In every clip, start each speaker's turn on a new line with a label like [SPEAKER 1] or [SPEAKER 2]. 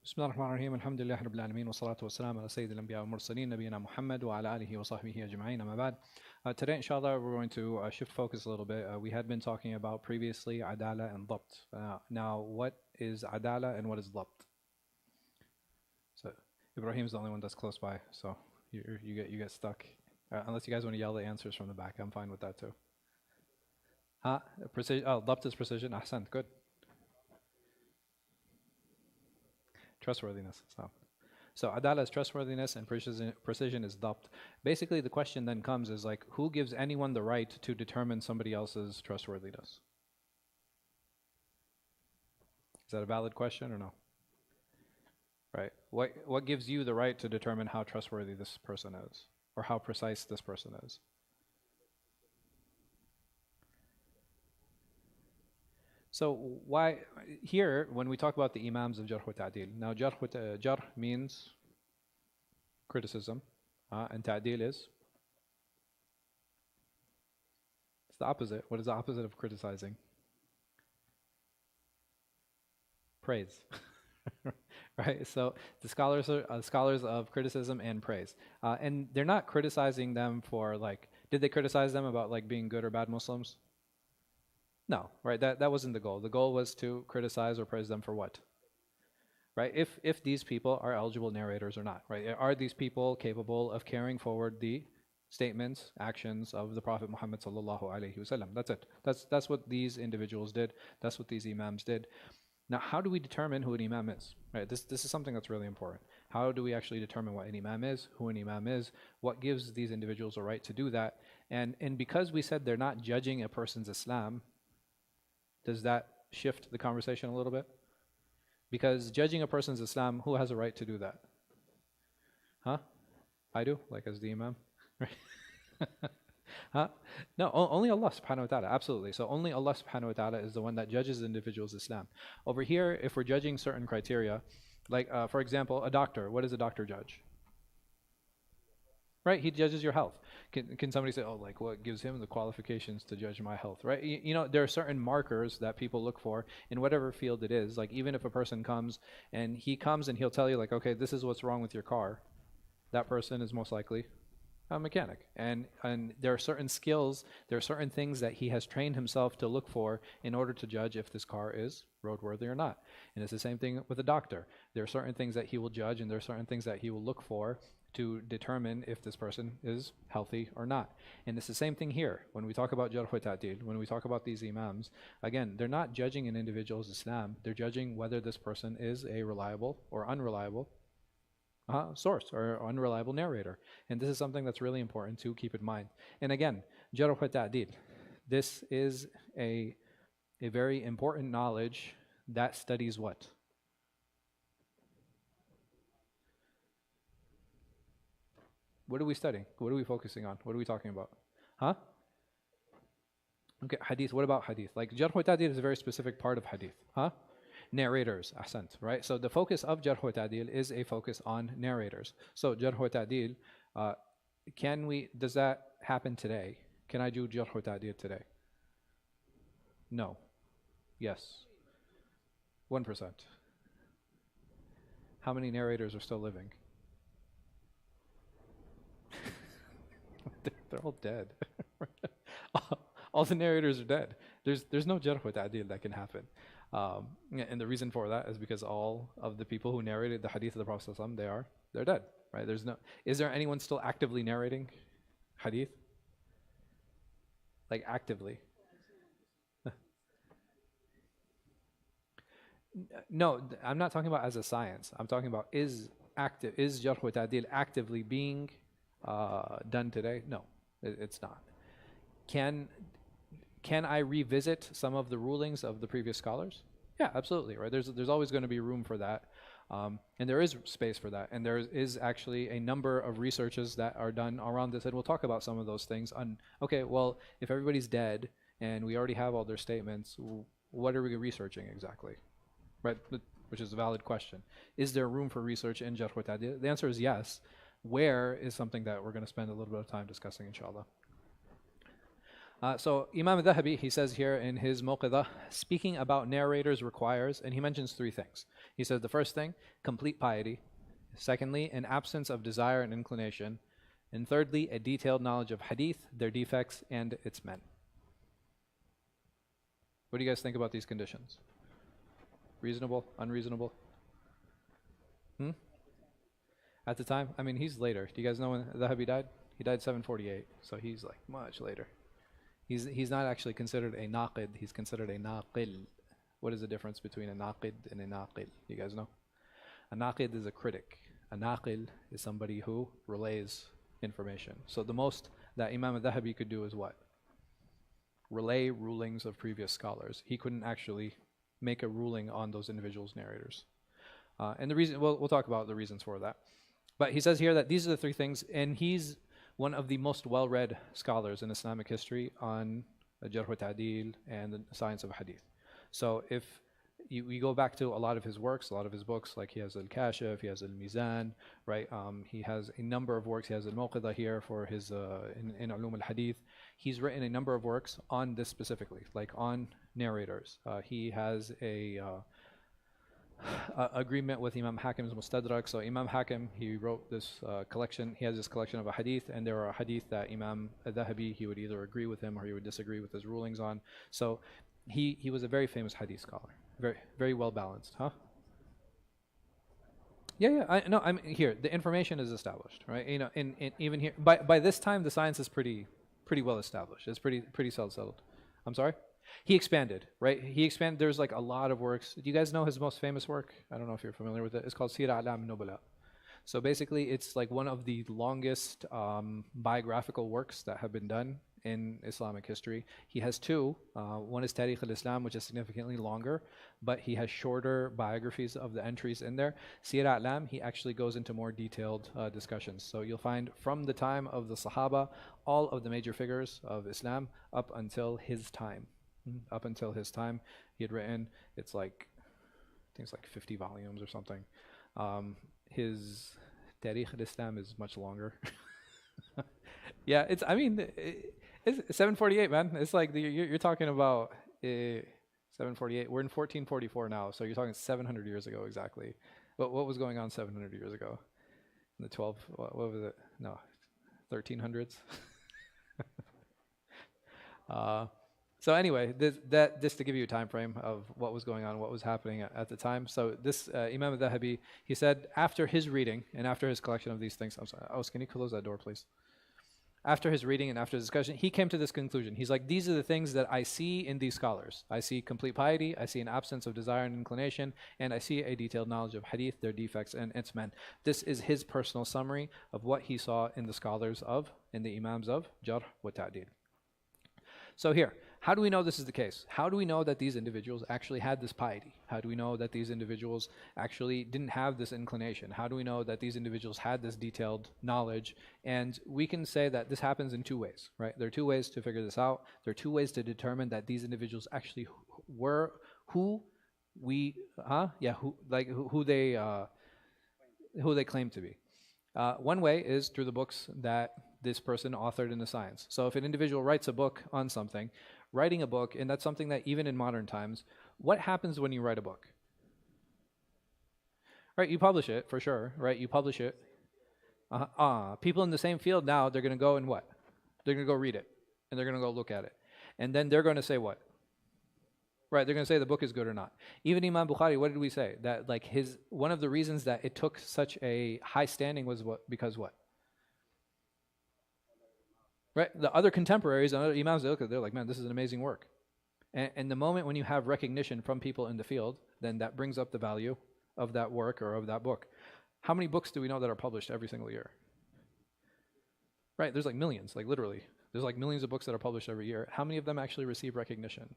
[SPEAKER 1] بسم الله الرحمن الرحيم الحمد لله رب العالمين والصلاة والسلام على سيد الأنبياء والمرسلين نبينا محمد وعلى آله وصحبه أجمعين أما بعد. Today inshallah we're going to shift focus a little bit. We had been talking about previously adala and dhabt. Now what is adala and what is dhabt? So Ibrahim's the only one that's close by, so you get stuck. Unless you guys want to yell the answers from the back, I'm fine with that too. Precision. Oh, dhabt is precision. Ahsant, good. Trustworthiness. So adala is trustworthiness and precision is dhabt. Basically the question then comes is like, who gives anyone the right to determine somebody else's trustworthiness? Is that a valid question or no? Right. What gives you the right to determine how trustworthy this person is or how precise this person is? So why here when we talk about the Imams of Jarh wa Ta'dil, now Jarh means criticism, and Ta'dil is it's the opposite. What is the opposite of criticizing? Praise. Right. So the scholars are scholars of criticism and praise, and they're not criticizing them for like. Did they criticize them about like being good or bad Muslims? No, right? That wasn't the goal. The goal was to criticize or praise them for what? Right? If these people are eligible narrators or not, right? Are these people capable of carrying forward the statements, actions of the Prophet Muhammad sallallahu alaihi wasallam? That's it. That's what these individuals did. That's what these imams did. Now, how do we determine who an imam is? Right? This is something that's really important. How do we actually determine what an imam is, who an imam is, what gives these individuals a right to do that? And because we said they're not judging a person's Islam, does that shift the conversation a little bit? Because judging a person's Islam, who has a right to do that? I do, like as the imam. No, only Allah subhanahu wa ta'ala, absolutely. So only Allah subhanahu wa ta'ala is the one that judges the individual's Islam. Over here, if we're judging certain criteria, like for example, a doctor, what does a doctor judge? Right, he judges your health. Can somebody say, oh, like what gives him the qualifications to judge my health, right? You know, there are certain markers that people look for in whatever field it is. Like even if a person comes and he'll tell you like, okay, this is what's wrong with your car. That person is most likely a mechanic. And there are certain skills, there are certain things that he has trained himself to look for in order to judge if this car is roadworthy or not. And it's the same thing with a doctor. There are certain things that he will judge and there are certain things that he will look for to determine if this person is healthy or not. And it's the same thing here. When we talk about Jarh wa Ta'dil, when we talk about these imams, again, they're not judging an individual's Islam. They're judging whether this person is a reliable or unreliable source or unreliable narrator. And this is something that's really important to keep in mind. And again, Jarh wa Ta'dil, this is a very important knowledge that studies what? What are we studying? What are we focusing on? What are we talking about? Okay, hadith. What about hadith? Like Jarh wa Ta'dil is a very specific part of hadith. Narrators, ahsant, right? So the focus of Jarh wa Ta'dil is a focus on narrators. So Jarh wa Ta'dil, does that happen today? Can I do Jarh wa Ta'dil today? No. Yes. 1%. How many narrators are still living? They're all dead. All the narrators are dead. There's no Jarh wa Ta'dil that can happen. And the reason for that is because all of the people who narrated the hadith of the Prophet ﷺ, they're dead. Right? Is there anyone still actively narrating hadith? Like actively? No, I'm not talking about as a science. I'm talking about is Jarh wa Ta'dil actively being done today? No, it's not. Can I revisit some of the rulings of the previous scholars? Yeah, absolutely. Right. There's always going to be room for that, and there is space for that, and there is actually a number of researches that are done around this, and we'll talk about some of those things. Okay, well, if everybody's dead and we already have all their statements, what are we researching exactly? Right, which is a valid question. Is there room for research in Jarh wa Ta'dil? The answer is yes. Where is something that we're going to spend a little bit of time discussing, inshallah. So Imam al-Dhahabi, he says here in his Muqiddah, speaking about narrators requires, and he mentions three things. He says the first thing, complete piety. Secondly, an absence of desire and inclination. And thirdly, a detailed knowledge of hadith, their defects, and its men. What do you guys think about these conditions? Reasonable? Unreasonable? At the time? I mean, he's later. Do you guys know when Dhahabi died? He died 748, so he's like much later. He's not actually considered a naqid, he's considered a naqil. What is the difference between a naqid and a naqil? You guys know? A naqid is a critic. A naqil is somebody who relays information. So the most that Imam al-Dhahabi could do is what? Relay rulings of previous scholars. He couldn't actually make a ruling on those individuals' narrators. And the reason, we'll talk about the reasons for that. But he says here that these are the three things, and he's one of the most well-read scholars in Islamic history on Jarh wa Ta'dil and the science of hadith. So if we go back to a lot of his works, a lot of his books, like he has Al-Kashif, he has Al-Mizan, right? He has a number of works. He has Al-Mawqidha here for his, in Ulum al-Hadith. He's written a number of works on this specifically, like on narrators. He has a agreement with Imam Hakim's Mustadrak. So Imam Hakim, he wrote this collection. He has this collection of a hadith, and there are hadith that Imam al-Dhahabi, he would either agree with him or he would disagree with his rulings on. So he was a very famous hadith scholar. Very, very well balanced, huh? Yeah. I mean, here the information is established, right? You know, in even here by this time the science is pretty well established. It's pretty well settled. I'm sorry. He expanded, right? He expanded. There's like a lot of works. Do you guys know his most famous work? I don't know if you're familiar with it. It's called Sira A'lam Nubala. So basically, it's like one of the longest biographical works that have been done in Islamic history. He has two. One is Tarikh al-Islam, which is significantly longer, but he has shorter biographies of the entries in there. Sira A'lam, he actually goes into more detailed discussions. So you'll find from the time of the Sahaba, all of the major figures of Islam up until his time. Up until his time, he had written, it's like, I think it's like 50 volumes or something. His Tarikh al-Islam is much longer. Yeah, it's 748, man. It's like you're talking about 748. We're in 1444 now, so you're talking 700 years ago exactly. What was going on 700 years ago? In the 12, what was it? No, 1300s. So anyway, this to give you a time frame of what was going on, what was happening at the time. So this Imam al-Dhahabi, he said after his reading and after his collection of these things, I'm sorry, can you close that door, please? After his reading and after his discussion, he came to this conclusion. He's like, these are the things that I see in these scholars. I see complete piety, I see an absence of desire and inclination, and I see a detailed knowledge of hadith, their defects, and its men. This is his personal summary of what he saw in the scholars of, in the Imams of Jarh wa Ta'dil. So here, how do we know this is the case? How do we know that these individuals actually had this piety? How do we know that these individuals actually didn't have this inclination? How do we know that these individuals had this detailed knowledge? And we can say that this happens in two ways, right? There are two ways to figure this out. There are two ways to determine that these individuals actually were who they claim to be. One way is through the books that this person authored in the science. So if an individual writes a book on something, writing a book, and that's something that even in modern times, what happens when you write a book? Right, you publish it for sure, right? You publish it. People in the same field now, they're going to go and what? They're going to go read it, and they're going to go look at it. And then they're going to say what? Right, they're going to say the book is good or not. Even Imam Bukhari, what did we say? That like one of the reasons that it took such a high standing was because what? Right, the other contemporaries, other Imams, they're like, man, this is an amazing work. And the moment when you have recognition from people in the field, then that brings up the value of that work or of that book. How many books do we know that are published every single year? Right, there's like millions, like literally. There's like millions of books that are published every year. How many of them actually receive recognition?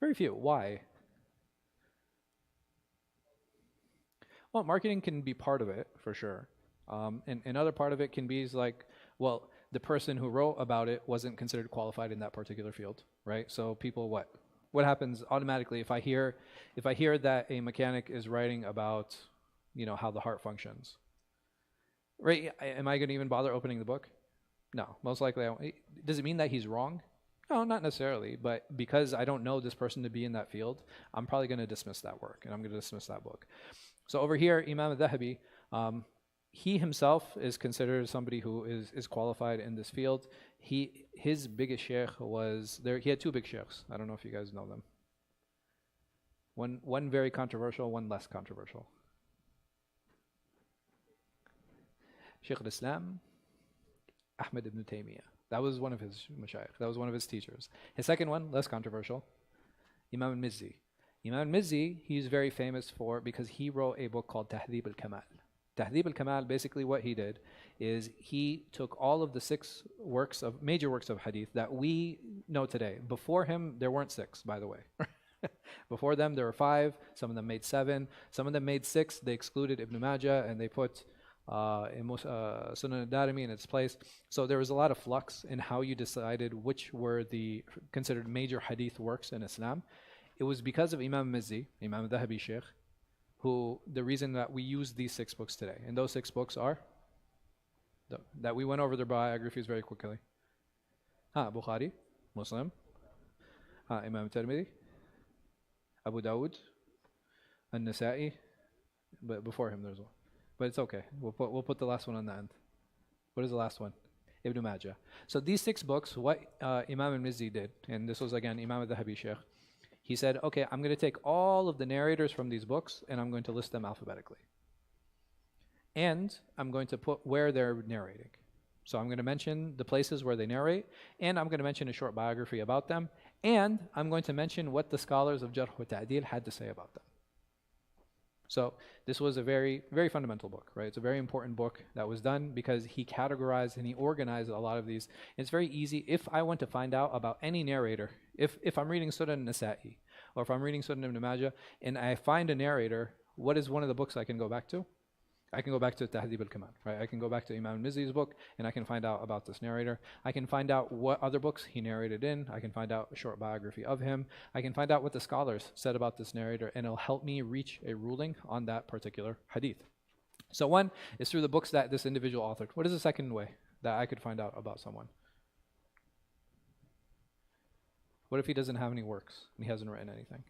[SPEAKER 1] Very few. Why? Well, marketing can be part of it, for sure. And another part of it can be like, well, the person who wrote about it wasn't considered qualified in that particular field, right? So people, what happens automatically if I hear that a mechanic is writing about, how the heart functions, right? Am I going to even bother opening the book? No, most likely I won't. Does it mean that he's wrong? No, not necessarily, but because I don't know this person to be in that field, I'm probably going to dismiss that work and I'm going to dismiss that book. So over here, Imam al-Dhahabi, he himself is considered somebody who is qualified in this field. His biggest sheikh was there. He had two big sheikhs. I don't know if you guys know them. One very controversial, one less controversial. Shaykh al-Islam, Ahmed ibn Taymiyyah. That was one of his mashayikh. That was one of his teachers. His second one, less controversial, Imam al-Mizzi. Imam al-Mizzi, he's very famous for because he wrote a book called Tahdhib al-Kamal. Tahdhib al-Kamal, basically what he did is he took all of the major works of hadith that we know today. Before him, there weren't 6, by the way. Before them, there were 5. Some of them made 7. Some of them made 6. They excluded Ibn Majah and they put Sunan al-Darimi in its place. So there was a lot of flux in how you decided which were the considered major hadith works in Islam. It was because of Imam Mizzi, Imam al-Dhahabi Sheikh, who the reason that we use these 6 books today. And those 6 books are that we went over their biographies very quickly. Bukhari, Muslim, Imam Tirmidhi, Abu Dawud, An-Nasa'i, but before him there's one. But it's okay. We'll put the last one on the end. What is the last one? Ibn Majah. So these 6 books, what Imam al-Mizzi did, and this was again Imam al-Dhahabi Sheikh, he said, okay, I'm going to take all of the narrators from these books and I'm going to list them alphabetically. And I'm going to put where they're narrating. So I'm going to mention the places where they narrate, and I'm going to mention a short biography about them, and I'm going to mention what the scholars of Jarh wa Ta'dil had to say about them. So this was a very, very fundamental book, right? It's a very important book that was done because he categorized and he organized a lot of these. It's very easy. If I want to find out about any narrator, if I'm reading Sunan Nasa'i or if I'm reading Sunan Ibn Majah and I find a narrator, what is one of the books I can go back to? I can go back to Tahdhib al-Kamal, right? I can go back to Imam al-Mizzi's book and I can find out about this narrator. I can find out what other books he narrated in. I can find out a short biography of him. I can find out what the scholars said about this narrator, and it'll help me reach a ruling on that particular hadith. So one is through the books that this individual authored. What is the second way that I could find out about someone? What if he doesn't have any works and he hasn't written anything?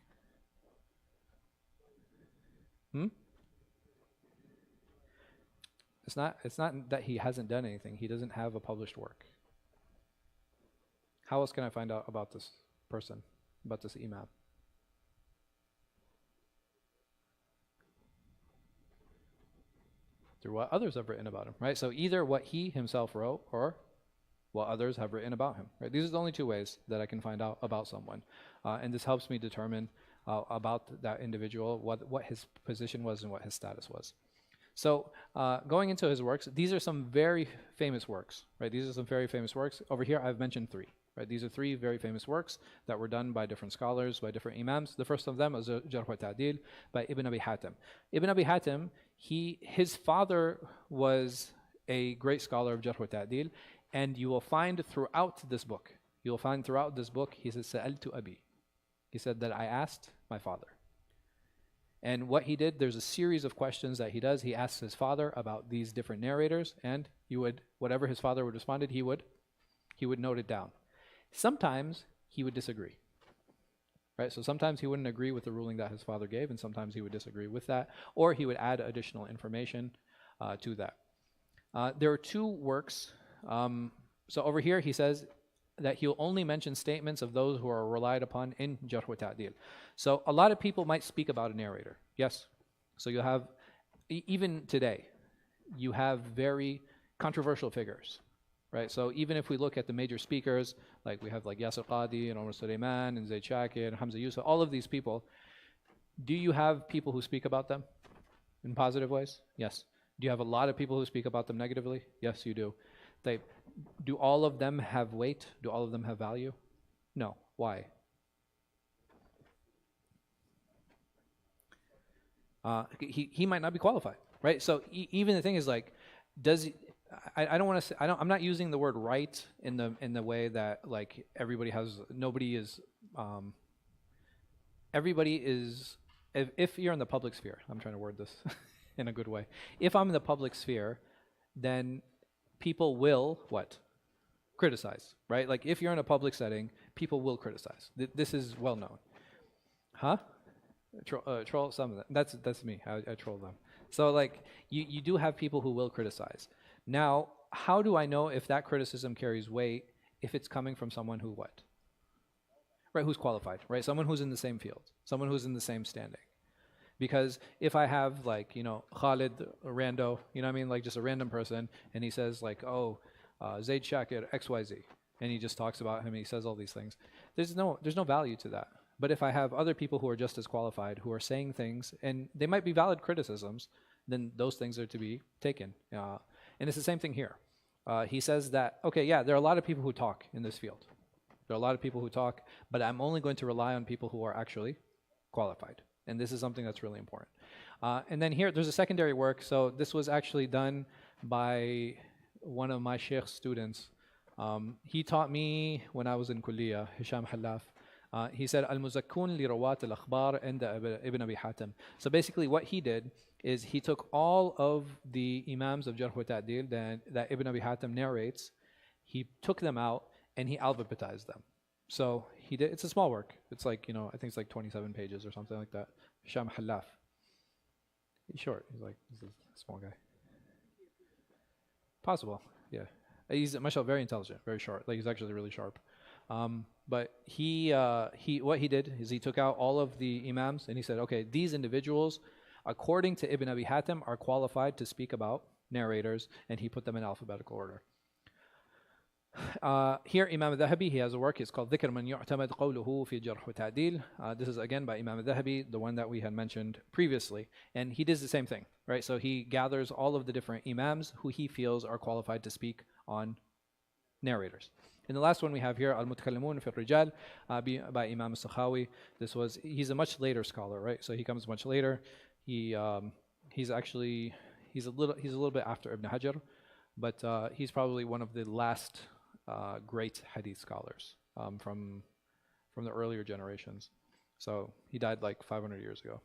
[SPEAKER 1] It's not that he hasn't done anything. He doesn't have a published work. How else can I find out about this person, about this imam? Through what others have written about him, right? So either what he himself wrote or what others have written about him, right? These are the only 2 ways that I can find out about someone. And this helps me determine about that individual, what his position was and what his status was. So going into his works, these are some very famous works, right? These are some very famous works. Over here, I've mentioned 3, right? These are 3 very famous works that were done by different scholars, by different imams. The first of them is Jarh wa Ta'dil by Ibn Abi Hatim. Ibn Abi Hatim, his father was a great scholar of Jarh wa Ta'dil, and you will find throughout this book, he says, Sa'altu Abi. He said that I asked my father. And what he did, there's a series of questions that he does. He asks his father about these different narrators, and whatever his father would respond, he would note it down. Sometimes he would disagree, right? So sometimes he wouldn't agree with the ruling that his father gave, and sometimes he would disagree with that, or he would add additional information to that. There are 2 works. So over here he says that he'll only mention statements of those who are relied upon in Jarh wa Ta'dil. So a lot of people might speak about a narrator. Yes. So you'll have, even today, you have very controversial figures, right? So even if we look at the major speakers, like we have like Yasir Qadi and Omar Suleiman and Zayd Shakir and Hamza Yusuf, all of these people, do you have people who speak about them in positive ways? Yes. Do you have a lot of people who speak about them negatively? Yes, you do. Do all of them have weight? Do all of them have value? No. Why? He might not be qualified, right? So even the thing is like, I don't want to say, I'm not using the word right in the way that like everybody is, if you're in the public sphere, I'm trying to word this in a good way. If I'm in the public sphere, then people will what? Criticize, right? Like if you're in a public setting, people will criticize. This is well known. Huh? Troll some of them. That's me. I troll them. So like you do have people who will criticize. Now, how do I know if that criticism carries weight if it's coming from someone who what? Right, who's qualified, right? Someone who's in the same field, someone who's in the same standing. Because if I have like, Khalid, a rando, you know what I mean? Like just a random person, and he says like, oh, Zaid Shakir, XYZ, and he just talks about him and he says all these things. There's no value to that. But if I have other people who are just as qualified, who are saying things, and they might be valid criticisms, then those things are to be taken. And it's the same thing here. He says that, okay, yeah, there are a lot of people who talk in this field. There are a lot of people who talk, but I'm only going to rely on people who are actually qualified. And this is something that's really important. And then here, there's a secondary work. So this was actually done by one of my sheikh's students. He taught me when I was in Kuliya, Hisham Halaf. He said, Al-Muzakkun li rawat al-akhbar inda Ibn Abi Hatim. So basically what he did is he took all of the Imams of Jarh wa Ta'dil that Ibn Abi Hatim narrates, he took them out and he alphabetized them. So he did, it's a small work. It's like, I think it's like 27 pages or something like that. Hisham Halaf. He's short. He's a small guy. Possible, yeah. He's, mashallah, very intelligent, very short. Like he's actually really sharp. But he what he did is he took out all of the Imams and he said, okay, these individuals, according to Ibn Abi Hatim, are qualified to speak about narrators, and he put them in alphabetical order. Here, Imam al-Dhahabi, he has a work. It's called ذكر من يعتمد قوله في جرح وتعديل. This is again by Imam al-Dhahabi, the one that we had mentioned previously. And he does the same thing, right? So he gathers all of the different Imams who he feels are qualified to speak on narrators. And the last one we have here, Al-Mutakallimun fi Rijal, by Imam al-Sakhawi. He's a much later scholar, right? So he comes much later. He's a little bit after Ibn Hajar, but he's probably one of the last great hadith scholars from the earlier generations. So he died like 500 years ago.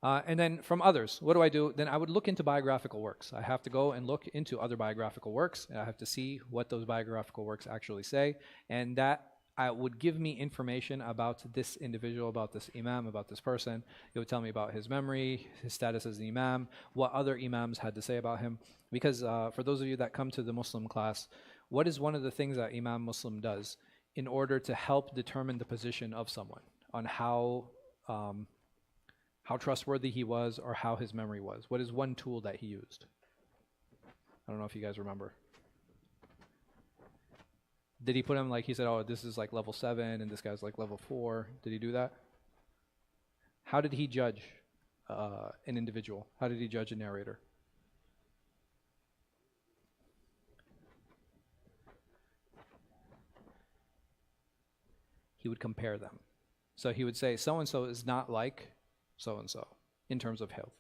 [SPEAKER 1] And then from others, what do I do? Then I would look into biographical works. I have to go and look into other biographical works, and I have to see what those biographical works actually say, and that would give me information about this individual, about this imam, about this person. It would tell me about his memory, his status as an imam, what other imams had to say about him. Because for those of you that come to the Muslim class, what is one of the things that Imam Muslim does in order to help determine the position of someone on how trustworthy he was or how his memory was? What is one tool that he used? I don't know if you guys remember. Did he put him like, he said, oh, this is like level 7 and this guy's like level 4? Did he do that? How did he judge an individual? How did he judge a narrator? He would compare them. So he would say, so-and-so is not like so-and-so in terms of health.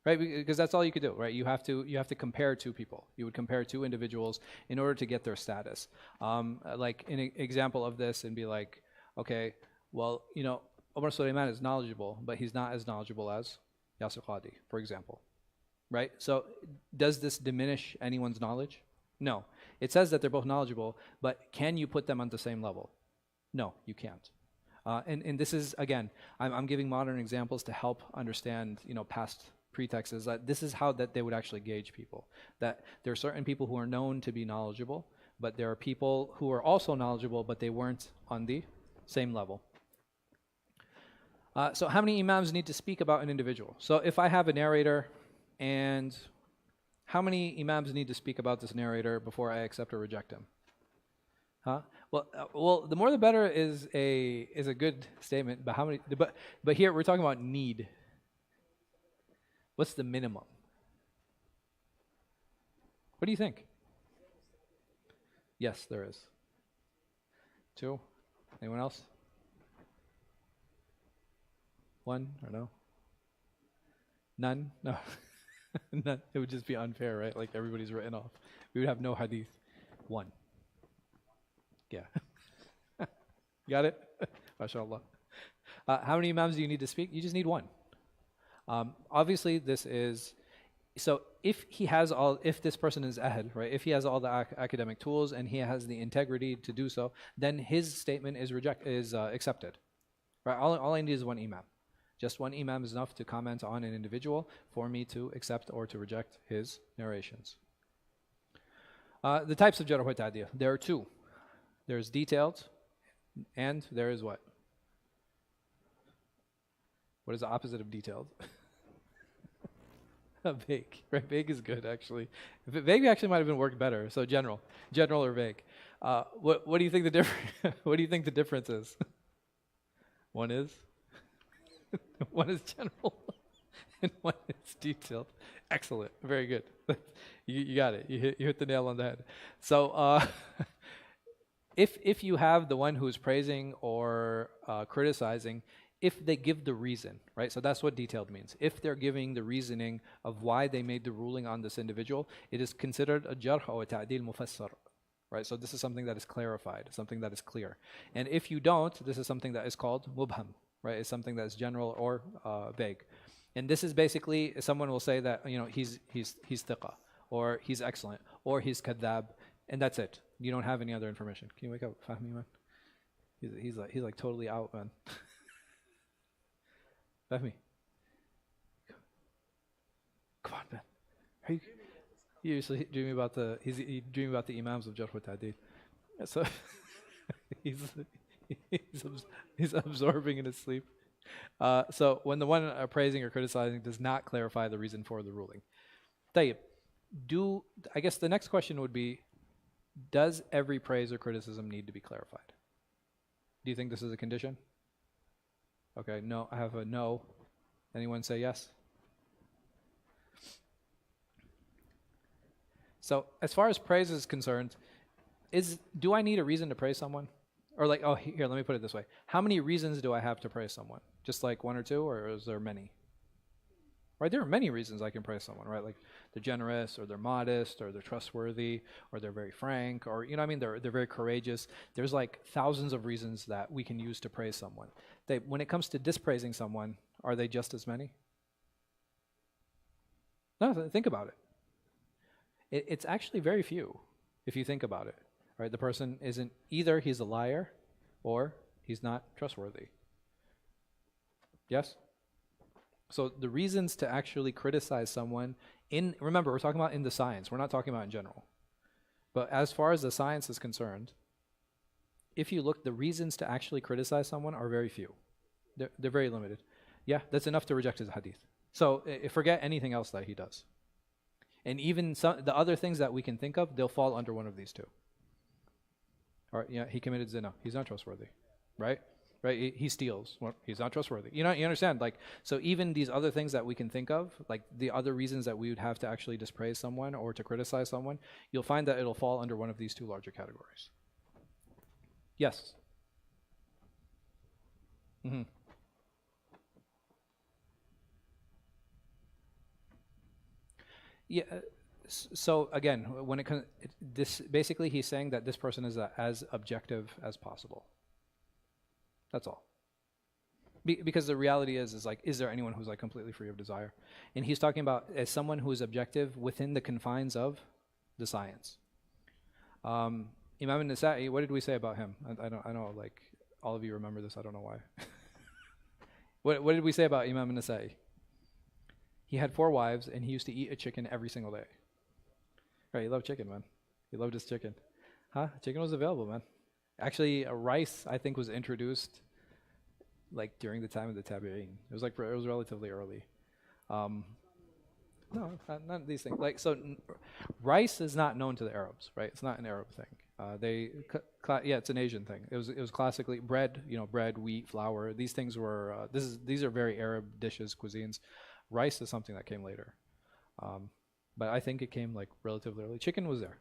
[SPEAKER 1] Right, because that's all you could do, right? You have to compare two people. You would compare two individuals in order to get their status. Like an example of this, and be like, okay, well, Omar Sulaiman is knowledgeable, but he's not as knowledgeable as Yasir Qadi, for example, right? So does this diminish anyone's knowledge? No. It says that they're both knowledgeable, but can you put them on the same level? No, you can't. And this is, again, I'm giving modern examples to help understand, past pretext is that this is how that they would actually gauge people. That there are certain people who are known to be knowledgeable, but there are people who are also knowledgeable, but they weren't on the same level. So how many imams need to speak about an individual? So if I have a narrator, and how many imams need to speak about this narrator before I accept or reject him? Huh? Well, the more the better is a good statement, but how many? But here we're talking about need. What's the minimum? What do you think? Yes, there is. 2? Anyone else? 1 or no? None? No. None. It would just be unfair, right? Like everybody's written off. We would have no hadith. 1. Yeah. Got it? MashaAllah. How many imams do you need to speak? You just need 1. Obviously, this is So if this person is ahl, right, if he has all the academic tools and he has the integrity to do so, then his statement is accepted, right? All I need is one imam. Just one imam is enough to comment on an individual for me to accept or to reject his narrations. The types of jarh wa ta'dil, there are two. There's detailed, and there is what? What is the opposite of detailed? Vague, right? Vague is good, actually. Vague actually might have been worked better. So general or vague. What do you think the what do you think the difference is? One is one is general, and one is detailed. Excellent, very good. You got it. You hit the nail on the head. So if you have the one who's praising or criticizing, if they give the reason, right? So that's what detailed means. If they're giving the reasoning of why they made the ruling on this individual, it is considered a jarh or ta'dil mufassar, right? So this is something that is clarified, something that is clear. And if you don't, this is something that is called mubham, right? It's something that is general or vague. And this is basically, someone will say that, he's thiqa, or he's excellent, or he's kadhab, and that's it. You don't have any other information. Can you wake up, Fahmi, man? He's like totally out, man. Fahmi. Come on, man. Are you usually dreaming about he's dreaming about the Imams of Jarh wa Ta'dil. So he's absorbing in his sleep. So when the one praising or criticizing does not clarify the reason for the ruling. Tayyib. I guess the next question would be, does every praise or criticism need to be clarified? Do you think this is a condition? Okay, no, I have a no. Anyone say yes? So as far as praise is concerned, do I need a reason to praise someone? Or like, here, let me put it this way. How many reasons do I have to praise someone? Just like one or two, or is there many? Right, there are many reasons I can praise someone, right? Like they're generous, or they're modest, or they're trustworthy, or they're very frank, or they're very courageous. There's like thousands of reasons that we can use to praise someone. When it comes to dispraising someone, are they just as many? No, think about it. It's actually very few, if you think about it. Right? The person isn't either he's a liar, or he's not trustworthy. Yes? So the reasons to actually criticize someone remember, we're talking about in the science. We're not talking about in general. But as far as the science is concerned, if you look, the reasons to actually criticize someone are very few. They're very limited. Yeah, that's enough to reject his hadith. So forget anything else that he does. And even the other things that we can think of, they'll fall under one of these two. All right, yeah, he committed zina. He's not trustworthy, right? Right? He steals. Well, he's not trustworthy. You understand? Like, so even these other things that we can think of, like the other reasons that we would have to actually dispraise someone or to criticize someone, you'll find that it'll fall under one of these two larger categories. Yes. Mm-hmm. Yeah. So again, when it comes, this basically he's saying that this person is as objective as possible. That's all. Because the reality is like, is there anyone who's like completely free of desire? And he's talking about as someone who is objective within the confines of the science. Imam al-Nasa'i, what did we say about him? I know like all of you remember this. I don't know why. What did we say about Imam al-Nasa'i? He had 4 wives and he used to eat a chicken every single day. Right, he loved chicken, man. He loved his chicken. Chicken was available, man. Actually, rice, I think, was introduced like during the time of the Tabi'een. It was relatively early. No, not these things. Like, so rice is not known to the Arabs, right? It's not an Arab thing. It's an Asian thing. It was classically bread, bread, wheat, flour. These things were these are very Arab dishes, cuisines. Rice is something that came later. But I think it came like relatively early. Chicken was there.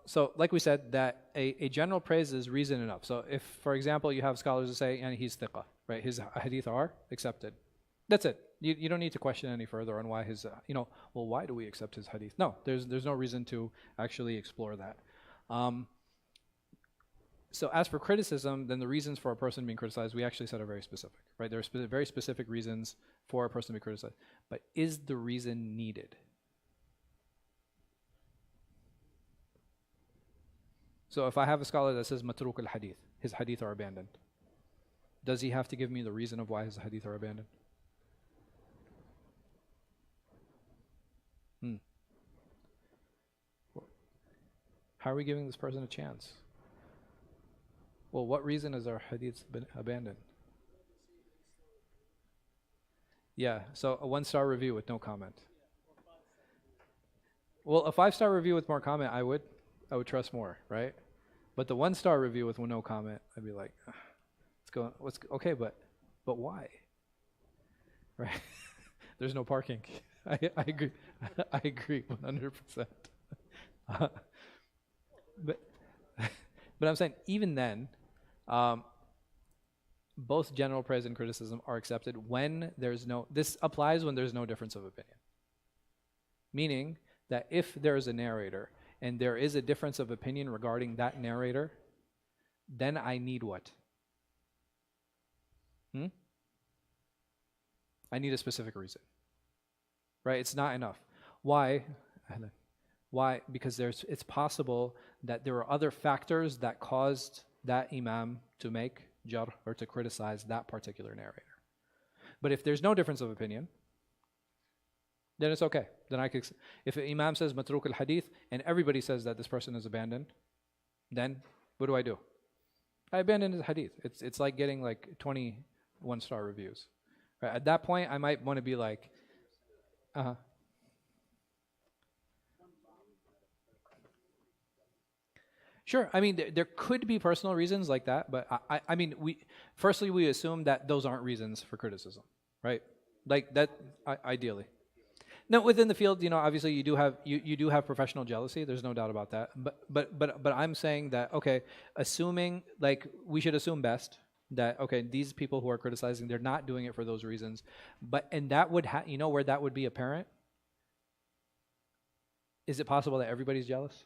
[SPEAKER 1] So like we said, that a general praise is reason enough. So if, for example, you have scholars who say, and he's thiqa, right? His hadith are accepted. That's it. You don't need to question any further on why his, well, why do we accept his hadith? No, there's no reason to actually explore that. So as for criticism, then the reasons for a person being criticized, we actually said are very specific, right? There are very specific reasons for a person to be criticized. But is the reason needed? So if I have a scholar that says matruk al-hadith, his hadith are abandoned, does he have to give me the reason of why his hadith are abandoned? Hmm. How are we giving this person a chance? Well, what reason has our hadiths been abandoned? Yeah, so a 1-star review with no comment. Well, a 5-star review with more comment, I would trust more, right? But the 1-star review with no comment, I'd be like, okay, but why? Right? There's no parking. I agree. I agree 100%. But I'm saying even then, both general praise and criticism are accepted when there's no. This applies when there's no difference of opinion. Meaning that if there is a narrator and there is a difference of opinion regarding that narrator, then I need what? I need a specific reason. Right? It's not enough. Why? Why? Because it's possible that there are other factors that caused that imam to make jarh or to criticize that particular narrator. But if there's no difference of opinion, then it's okay. Then if an imam says matruk al-hadith and everybody says that this person is abandoned, then what do? I abandon his hadith. It's like getting like 20 1-star reviews. Right? At that point, I might want to be like, Sure. I mean, there could be personal reasons like that, but I mean, we assume that those aren't reasons for criticism, right? Like that, ideally. Now, within the field, obviously you do have professional jealousy. There's no doubt about that. But I'm saying that assuming like we should assume best that these people who are criticizing, they're not doing it for those reasons. And that would where that would be apparent. Is it possible that everybody's jealous?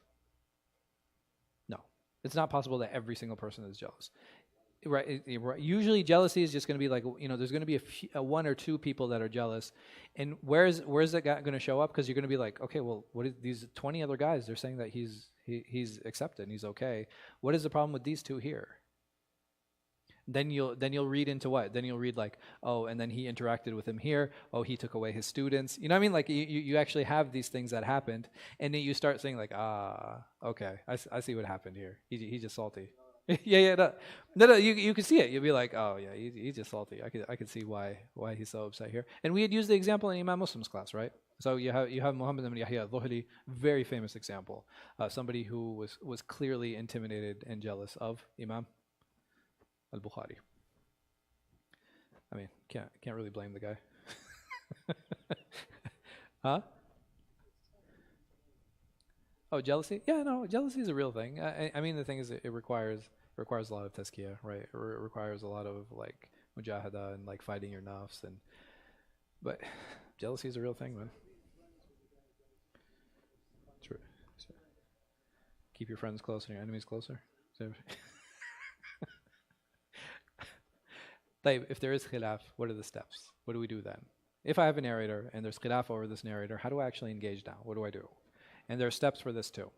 [SPEAKER 1] No, it's not possible that every single person is jealous. Right. Usually jealousy is just going to be like, there's going to be a 1 or 2 people that are jealous. And where's that guy going to show up? Because you're going to be like, okay, well, what is these 20 other guys? They're saying that he's accepted and he's okay. What is the problem with these 2 here? Then you'll read into what? Then you'll read like, oh, and then he interacted with him here. Oh, he took away his students. You know what I mean? Like you actually have these things that happened. And then you start saying like, okay, I see what happened here. He's just salty. Yeah. No. You can see it. You'll be like, oh yeah, he's just salty. I could see why he's so upset here. And we had used the example in Imam Muslim's class, right? So you have Muhammad ibn Yahya al-Dhuhli, very famous example, somebody who was clearly intimidated and jealous of Imam al-Bukhari. I mean, can't really blame the guy. Huh? Oh, jealousy? Yeah, no, jealousy is a real thing. I mean, the thing is, it requires a lot of tazkiyah, right? It requires a lot of like mujahada and like fighting your nafs, but jealousy is a real thing, man. True. Keep your friends closer and your enemies closer. So if there is khilaf, what are the steps? What do we do then? If I have a narrator and there's khilaf over this narrator, how do I actually engage now? What do I do? And there are steps for this too.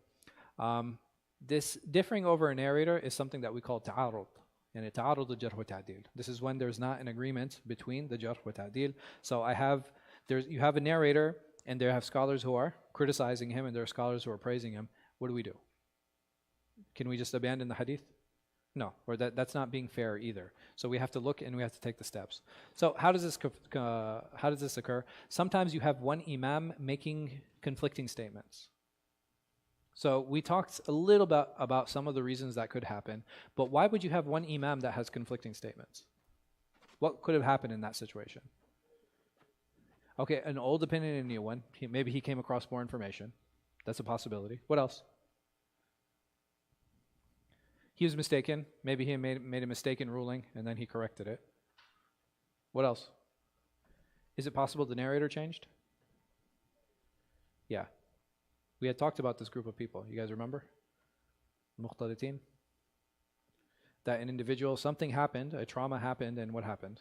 [SPEAKER 1] This differing over a narrator is something that we call ta'arud. And ta'arud al-jarh wa ta'dil. This is when there's not an agreement between the jarh wa ta'dil. So you have a narrator and there have scholars who are criticizing him and there are scholars who are praising him. What do? Can we just abandon the hadith? No, or that's not being fair either. So we have to look and we have to take the steps. So how does this occur? Sometimes you have one imam making conflicting statements. So we talked a little bit about some of the reasons that could happen, but why would you have one imam that has conflicting statements? What could have happened in that situation? Okay, an old opinion and a new one. Maybe he came across more information. That's a possibility. What else? He was mistaken. Maybe he made a mistaken ruling and then he corrected it. What else? Is it possible the narrator changed? Yeah. We had talked about this group of people. You guys remember? Mukhtalitin. That an individual, something happened, a trauma happened, and what happened?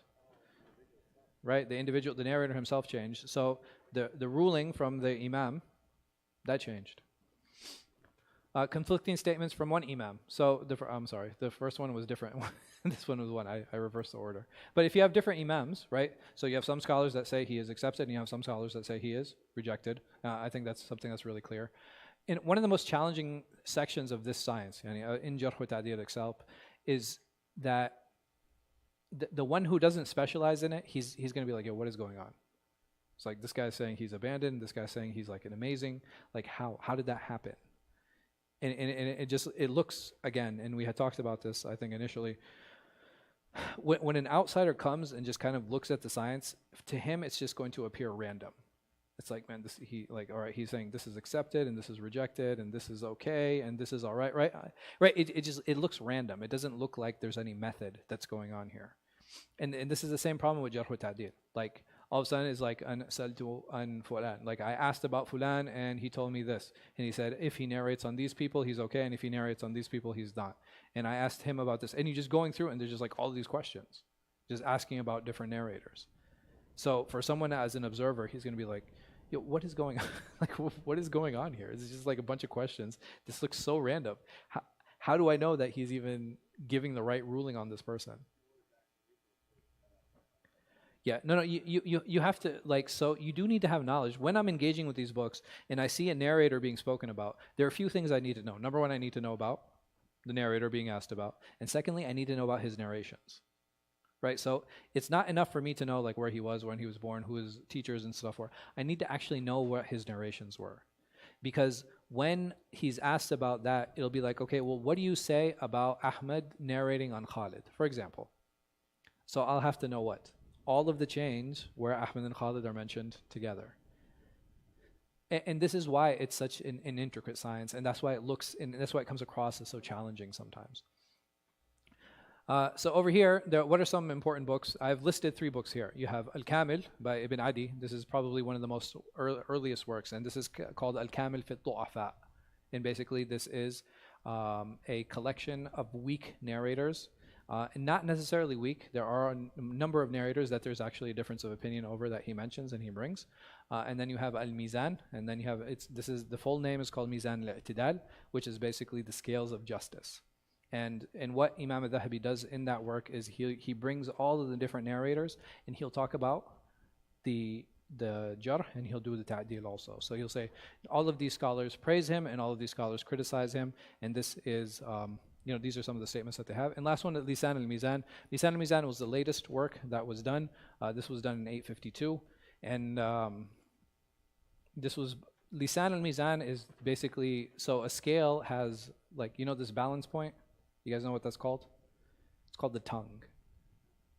[SPEAKER 1] right? The narrator himself changed. So the ruling from the Imam, that changed. Conflicting statements from one Imam. So I'm sorry, the first one was different. This one was one. I reversed the order. But if you have different Imams, right? So you have some scholars that say he is accepted, and you have some scholars that say he is rejected. I think that's something that's really clear. And one of the most challenging sections of this science, in Jarh wa Ta'deel itself, is that the one who doesn't specialize in it, he's going to be like, yo, what is going on? It's like this guy's saying he's abandoned. This guy's saying he's like an amazing. Like how did that happen? And it looks, again, and we had talked about this, I think, initially, when an outsider comes and just kind of looks at the science, to him it's just going to appear random. It's like, man, all right, he's saying this is accepted and this is rejected and this is okay and this is all right, right? Right, it looks random. It doesn't look like there's any method that's going on here. And this is the same problem with Jarh wa Ta'deel. Like, all of a sudden it's like, saltu an fulan. Like, I asked about fulan and he told me this. And he said, if he narrates on these people, he's okay. And if he narrates on these people, he's not. And I asked him about this. And you're just going through and there's just like all these questions, just asking about different narrators. So for someone as an observer, he's going to be like, yo, what is going on? Like, what is going on here? It's just like a bunch of questions. This looks so random. How do I know that he's even giving the right ruling on this person? Yeah, no, you have to, like, so you do need to have knowledge. When I'm engaging with these books and I see a narrator being spoken about, there are a few things I need to know. Number one, I need to know about the narrator being asked about. And secondly, I need to know about his narrations, right? So it's not enough for me to know, like, where he was, when he was born, who his teachers and stuff were. I need to actually know what his narrations were. Because when he's asked about that, it'll be like, okay, well, what do you say about Ahmed narrating on Khalid, for example? So I'll have to know what? All of the chains where Ahmed and Khalid are mentioned together. And this is why it's such an intricate science, and that's why that's why it comes across as so challenging sometimes. So over here, what are some important books? I've listed 3 books here. You have Al-Kamil by Ibn Adi. This is probably one of the most earliest works, and this is called Al-Kamil fi Du'afa. And basically this is a collection of weak narrators. And not necessarily weak. There are a number of narrators that there's actually a difference of opinion over that he mentions and he brings. And then you have Al-Mizan, and then you have, the full name is called Mizan al-I'tidal, which is basically the scales of justice. And what Imam al-Dhahabi does in that work is he brings all of the different narrators and he'll talk about the Jarh, and he'll do the Ta'deel also. So he'll say all of these scholars praise him and all of these scholars criticize him, and this is these are some of the statements that they have. And last one, Lisan al-Mizan. Lisan al-Mizan was the latest work that was done. This was done in 852. And Lisan al-Mizan is basically, so a scale has, like, this balance point? You guys know what that's called? It's called the tongue.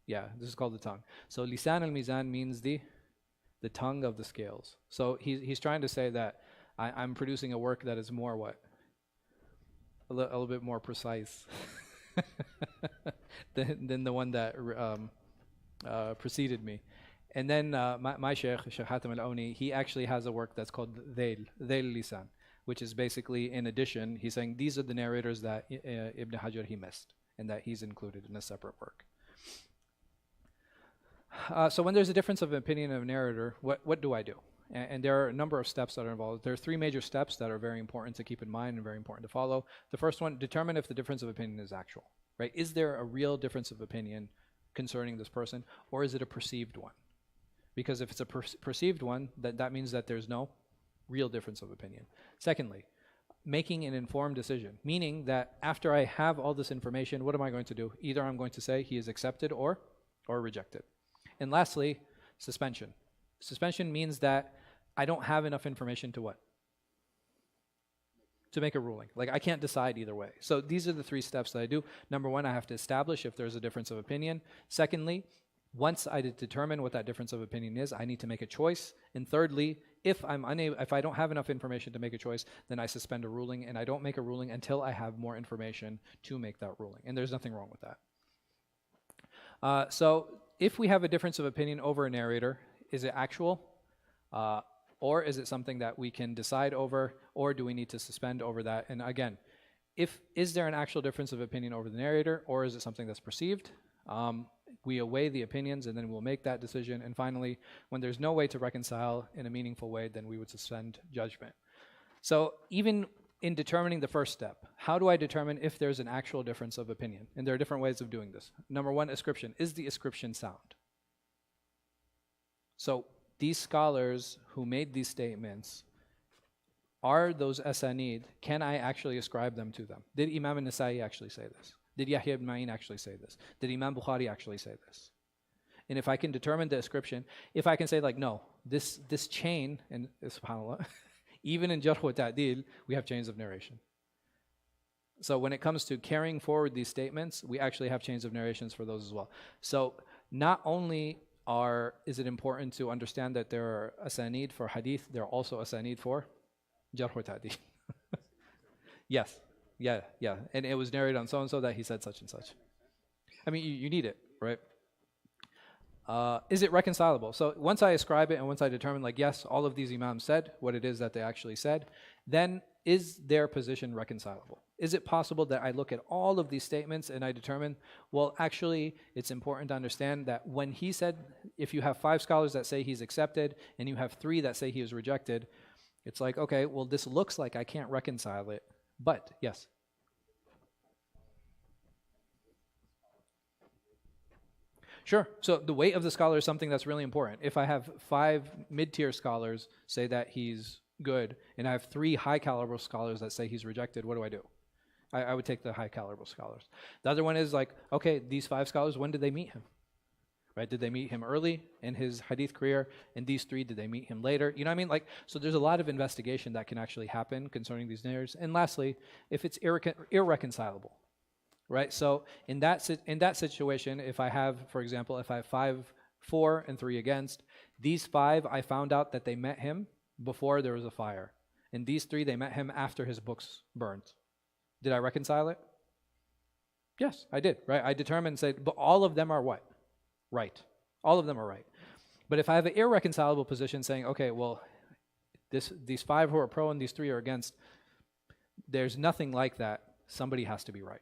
[SPEAKER 1] Yeah, this is called the tongue. So Lisan al-Mizan means the tongue of the scales. So he's trying to say that I'm producing a work that is more what? A little bit more precise than the one that preceded me. And then my Sheikh Hatem al-Awni, he actually has a work that's called Dhayl Lisan, which is basically, in addition, he's saying these are the narrators that Ibn Hajar he missed and that he's included in a separate work. So when there's a difference of opinion of a narrator, what do I do? And there are a number of steps that are involved. There are 3 major steps that are very important to keep in mind and very important to follow. The first one, determine if the difference of opinion is actual, right? Is there a real difference of opinion concerning this person, or is it a perceived one? Because if it's a perceived one, that means that there's no real difference of opinion. Secondly, making an informed decision, meaning that after I have all this information, what am I going to do? Either I'm going to say he is accepted or rejected. And lastly, suspension. Suspension means that I don't have enough information to what? To make a ruling. Like, I can't decide either way. So these are the 3 steps that I do. Number 1, I have to establish if there's a difference of opinion. Secondly, once I determine what that difference of opinion is, I need to make a choice. And thirdly, if I don't have enough information to make a choice, then I suspend a ruling, and I don't make a ruling until I have more information to make that ruling. And there's nothing wrong with that. So if we have a difference of opinion over a narrator, is it actual? Or is it something that we can decide over, or do we need to suspend over that? And again, is there an actual difference of opinion over the narrator, or is it something that's perceived? We weigh the opinions, and then we'll make that decision. And finally, when there's no way to reconcile in a meaningful way, then we would suspend judgment. So even in determining the first step, how do I determine if there's an actual difference of opinion? And there are different ways of doing this. Number one, ascription. Is the ascription sound? So these scholars who made these statements, are those asanid, can I actually ascribe them to them? Did Imam al-Nasa'i actually say this? Did Yahya ibn Ma'in actually say this? Did Imam Bukhari actually say this? And if I can determine the ascription, if I can say like, no, this chain, and subhanAllah, even in Jarh wa Ta'dil, we have chains of narration. So when it comes to carrying forward these statements, we actually have chains of narrations for those as well. So not only is it important to understand that there are asanid for hadith, there are also asanid for Jarh wa Ta'dil. Yes. Yeah. And it was narrated on so-and-so that he said such and such. I mean, you need it, right? Is it reconcilable? So once I ascribe it and once I determine, like, yes, all of these imams said what it is that they actually said, then is their position reconcilable? Is it possible that I look at all of these statements and I determine, well, actually, it's important to understand that when he said, if you have 5 scholars that say he's accepted and you have 3 that say he is rejected, it's like, okay, well, this looks like I can't reconcile it, but yes. Sure. So the weight of the scholar is something that's really important. If I have 5 mid-tier scholars say that he's good, and I have 3 high-caliber scholars that say he's rejected, what do? I would take the high-caliber scholars. The other one is like, okay, these 5 scholars, when did they meet him? Right? Did they meet him early in his hadith career? And these 3, did they meet him later? You know what I mean? Like, so there's a lot of investigation that can actually happen concerning these narratives. And lastly, if it's irreconcilable. Right, so in that situation, if I have, for example, if I have 5 for and 3 against, these 5 I found out that they met him before there was a fire, and these 3 they met him after his books burned. Did I reconcile it? Yes, I did. Right, I determined and said, but all of them are what? Right. All of them are right. But if I have an irreconcilable position saying, okay, well, these 5 who are pro and these 3 are against, there's nothing like that. Somebody has to be right.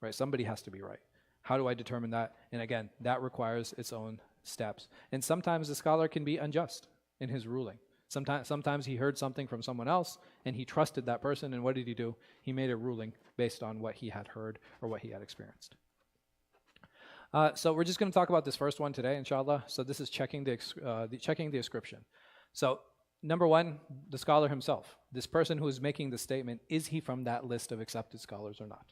[SPEAKER 1] Right, somebody has to be right. How do I determine that? And again, that requires its own steps. And sometimes the scholar can be unjust in his ruling. Sometimes he heard something from someone else and he trusted that person, and what did he do? He made a ruling based on what he had heard or what he had experienced. So we're just going to talk about this first one today, inshallah. So this is checking the ascription. So number one, the scholar himself. This person who is making the statement, is he from that list of accepted scholars or not?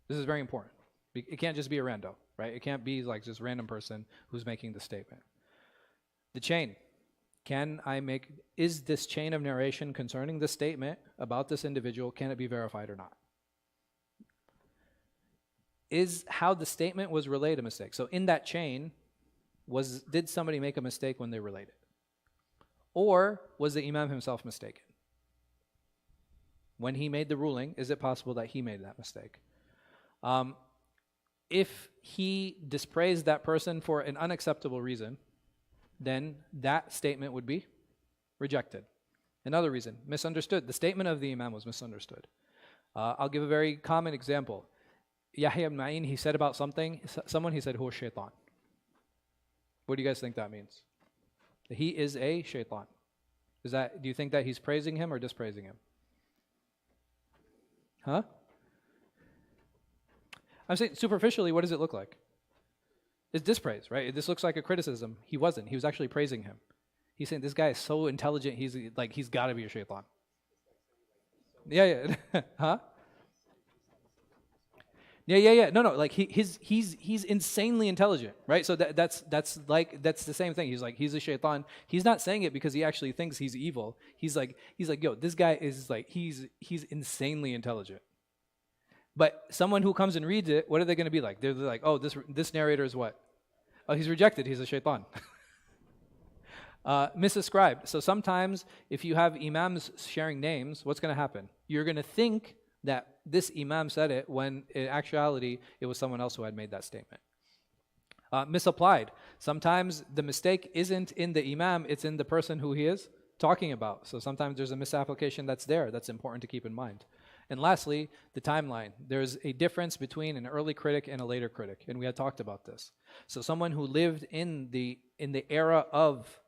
[SPEAKER 1] This is very important. It can't just be a rando, right? It can't be like just random person who's making the statement. The chain. Is this chain of narration concerning the statement about this individual, can it be verified or not? Is how the statement was relayed a mistake? So in that chain, did somebody make a mistake when they related? Or was the imam himself mistaken? When he made the ruling, is it possible that he made that mistake? If he dispraised that person for an unacceptable reason, then that statement would be rejected. Another reason, misunderstood. The statement of the imam was misunderstood. I'll give a very common example. Yahya ibn Ma'in, he said about someone, he said, huwa shaitan. What do you guys think that means? He is a shaitan. Do you think that he's praising him or dispraising him? Huh? I'm saying superficially, what does it look like? It's dispraise, right? This looks like a criticism. He wasn't. He was actually praising him. He's saying this guy is so intelligent. He's got to be a shaitan. Yeah. Huh? Yeah. No. Like he's insanely intelligent, right? So that's the same thing. He's a shaitan. He's not saying it because he actually thinks he's evil. He's like, yo, this guy is like he's insanely intelligent. But someone who comes and reads it, what are they going to be like? They're like, oh, this narrator is what? Oh, he's rejected. He's a shaitan. Misascribed. So sometimes if you have imams sharing names, what's going to happen? You're going to think that this imam said it when in actuality it was someone else who had made that statement. Misapplied. Sometimes the mistake isn't in the imam, it's in the person who he is talking about. So sometimes there's a misapplication that's important to keep in mind. And lastly, the timeline. There's a difference between an early critic and a later critic, and we had talked about this. So someone who lived in the era of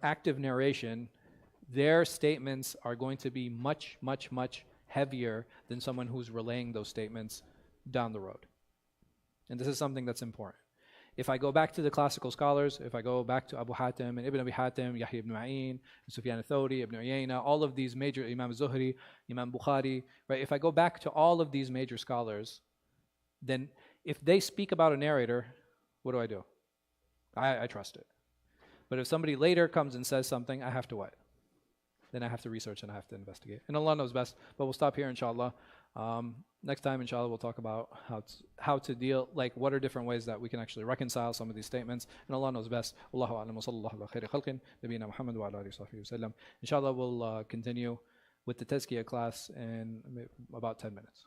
[SPEAKER 1] active narration, their statements are going to be much, much, much heavier than someone who's relaying those statements down the road. And this is something that's important. If I go back to the classical scholars, if I go back to Abu Hatim and Ibn Abi Hatim, Yahya ibn Ma'in, Sufyan al-Thawri, Ibn Uyayna, all of these major, Imam Zuhri, Imam Bukhari, right? If I go back to all of these major scholars, then if they speak about a narrator, what do? I trust it. But if somebody later comes and says something, I have to what? Then I have to research and I have to investigate. And Allah knows best. But we'll stop here, inshallah. Next time, inshallah, we'll talk about how to deal, like what are different ways that we can actually reconcile some of these statements. And Allah knows best. Wallahu a'lam wa sallallahu ala khairi khalqin, nabiyina Muhammad wa ala alihi wa sahbihi wa sallam. Inshallah, we'll continue with the tazkiyah class in about 10 minutes.